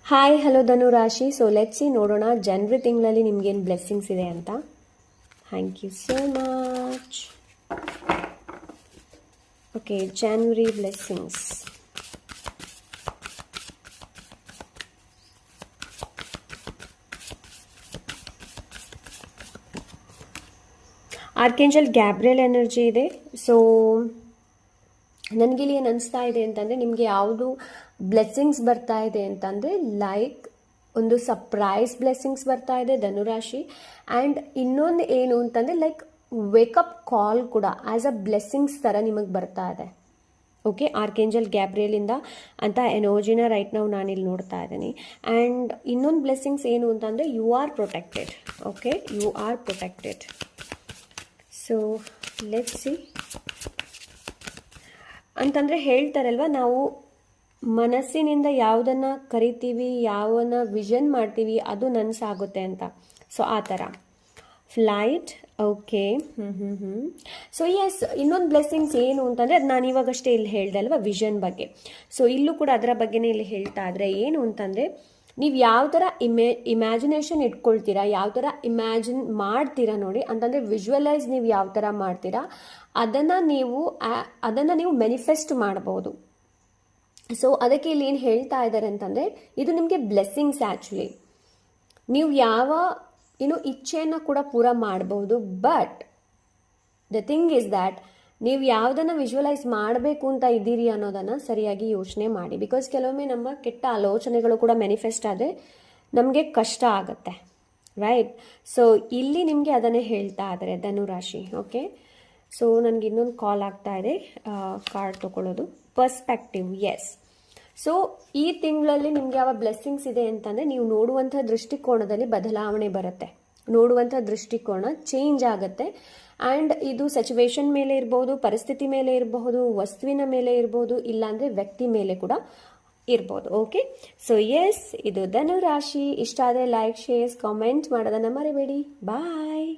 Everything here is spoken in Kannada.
ಹಾಯ್ ಹಲೋ ಧನು ರಾಶಿ. ಸೊ ಲೆಟ್ಸ್ ಸಿ ನೋಡೋಣ ಜನವರಿ ತಿಂಗಳಲ್ಲಿ ನಿಮ್ಗೇನು ಬ್ಲೆಸ್ಸಿಂಗ್ಸ್ ಇದೆ ಅಂತ. Thank you so much. Okay, January blessings. Archangel Gabriel energy ಇದೆ. ಸೊ ನನಗಿಲ್ಲಿ ಏನು ಅನಿಸ್ತಾ ಇದೆ ಅಂತಂದರೆ, ನಿಮಗೆ ಯಾವುದು ಬ್ಲೆಸ್ಸಿಂಗ್ಸ್ ಬರ್ತಾ ಇದೆ ಅಂತಂದರೆ, ಲೈಕ್ ಒಂದು ಸರ್ಪ್ರೈಸ್ ಬ್ಲೆಸ್ಸಿಂಗ್ಸ್ ಬರ್ತಾ ಇದೆ ಧನುರಾಶಿ. ಆ್ಯಂಡ್ ಇನ್ನೊಂದು ಏನು ಅಂತಂದರೆ, ಲೈಕ್ ವೇಕಪ್ ಕಾಲ್ ಕೂಡ ಆ್ಯಸ್ ಅ ಬ್ಲೆಸ್ಸಿಂಗ್ಸ್ ಥರ ನಿಮಗೆ ಬರ್ತಾ ಇದೆ. ಓಕೆ, ಆರ್ಕೇಂಜಲ್ ಗ್ಯಾಬ್ರಿಯಲಿಂದ ಅಂತ ಎನರ್ಜಿನ ರೈಟ್ ನಾವು ನಾನಿಲ್ಲಿ ನೋಡ್ತಾ ಇದ್ದೀನಿ. ಆ್ಯಂಡ್ ಇನ್ನೊಂದು ಬ್ಲೆಸ್ಸಿಂಗ್ಸ್ ಏನು ಅಂತಂದರೆ, you are protected. Okay, you are protected. So let's see ಅಂತಂದರೆ, ಹೇಳ್ತಾರಲ್ವ, ನಾವು ಮನಸ್ಸಿನಿಂದ ಯಾವುದನ್ನು ಕರಿತೀವಿ, ಯಾವನ್ನ ವಿಷನ್ ಮಾಡ್ತೀವಿ, ಅದು ನನಸಾಗುತ್ತೆ ಅಂತ. ಸೊ ಆ ಥರ ಫ್ಲೈಟ್. ಓಕೆ, ಸೊ ಎಸ್, ಇನ್ನೊಂದು ಬ್ಲೆಸ್ಸಿಂಗ್ಸ್ ಏನು ಅಂತಂದರೆ, ಅದು ನಾನು ಇವಾಗಷ್ಟೇ ಇಲ್ಲಿ ಹೇಳ್ದೆ ಅಲ್ವಾ ವಿಷನ್ ಬಗ್ಗೆ. ಸೊ ಇಲ್ಲೂ ಕೂಡ ಅದರ ಬಗ್ಗೆನೇ ಇಲ್ಲಿ ಹೇಳ್ತಾ ಇದ್ರೆ, ಏನು ಅಂತಂದರೆ, ನೀವು ಯಾವ ಥರ ಇಮ್ಯಾಜಿನೇಷನ್ ಇಟ್ಕೊಳ್ತೀರಾ, ಯಾವ ಥರ ಇಮ್ಯಾಜಿನ್ ಮಾಡ್ತೀರಾ ನೋಡಿ, ಅಂತಂದರೆ ವಿಜುವಲೈಸ್ ನೀವು ಯಾವ ಥರ ಮಾಡ್ತೀರಾ ಅದನ್ನು ನೀವು ಮ್ಯಾನಿಫೆಸ್ಟ್ ಮಾಡ್ಬೋದು. ಸೊ ಅದಕ್ಕೆ ಇಲ್ಲಿ ಏನು ಹೇಳ್ತಾ ಇದ್ದಾರೆ ಅಂತಂದರೆ, ಇದು ನಿಮಗೆ ಬ್ಲೆಸ್ಸಿಂಗ್ಸ್ ಆ್ಯಕ್ಚುಲಿ. ನೀವು ಯಾವ ಇಚ್ಛೆಯನ್ನು ಕೂಡ ಪೂರ ಮಾಡ್ಬೋದು. But the thing is that, ನೀವು ಯಾವುದನ್ನು ವಿಜುವಲೈಸ್ ಮಾಡಬೇಕು ಅಂತ ಇದ್ದೀರಿ ಅನ್ನೋದನ್ನು ಸರಿಯಾಗಿ ಯೋಚನೆ ಮಾಡಿ. ಬಿಕಾಸ್ ಕೆಲವೊಮ್ಮೆ ನಮ್ಮ ಕೆಟ್ಟ ಆಲೋಚನೆಗಳು ಕೂಡ ಮ್ಯಾನಿಫೆಸ್ಟ್ ಆದರೆ ನಮಗೆ ಕಷ್ಟ ಆಗುತ್ತೆ, ರೈಟ್? ಸೊ ಇಲ್ಲಿ ನಿಮಗೆ ಅದನ್ನೇ ಹೇಳ್ತಾ ಇದ್ದಾರೆ ಧನುರಾಶಿ. ಓಕೆ, ಸೊ ನನಗೆ ಇನ್ನೊಂದು ಕಾಲ್ ಆಗ್ತಾ ಇದೆ, ಕಾರ್ಡ್ ತೊಗೊಳ್ಳೋದು. Perspective, S. ಸೊ ಈ ತಿಂಗಳಲ್ಲಿ ನಿಮ್ಗೆ ಯಾವ ಬ್ಲೆಸ್ಸಿಂಗ್ಸ್ ಇದೆ ಅಂತಂದರೆ, ನೀವು ನೋಡುವಂಥ ದೃಷ್ಟಿಕೋನದಲ್ಲಿ ಬದಲಾವಣೆ ಬರುತ್ತೆ, ನೋಡುವಂಥ ದೃಷ್ಟಿಕೋನ ಚೇಂಜ್ ಆಗುತ್ತೆ. ಆ್ಯಂಡ್ ಇದು ಸಿಚುವೇಶನ್ ಮೇಲೆ ಇರ್ಬೋದು, ಪರಿಸ್ಥಿತಿ ಮೇಲೆ ಇರಬಹುದು, ವಸ್ತುವಿನ ಮೇಲೆ ಇರ್ಬೋದು, ಇಲ್ಲಾಂದರೆ ವ್ಯಕ್ತಿ ಮೇಲೆ ಕೂಡ ಇರ್ಬೋದು. ಓಕೆ, ಸೊ ಎಸ್, ಇದು ಧನುರಾಶಿ. ಇಷ್ಟ ಆದರೆ ಲೈಕ್, ಶೇರ್ಸ್, ಕಾಮೆಂಟ್ ಮಾಡೋದನ್ನು ಮರಿಬೇಡಿ. ಬಾಯ್.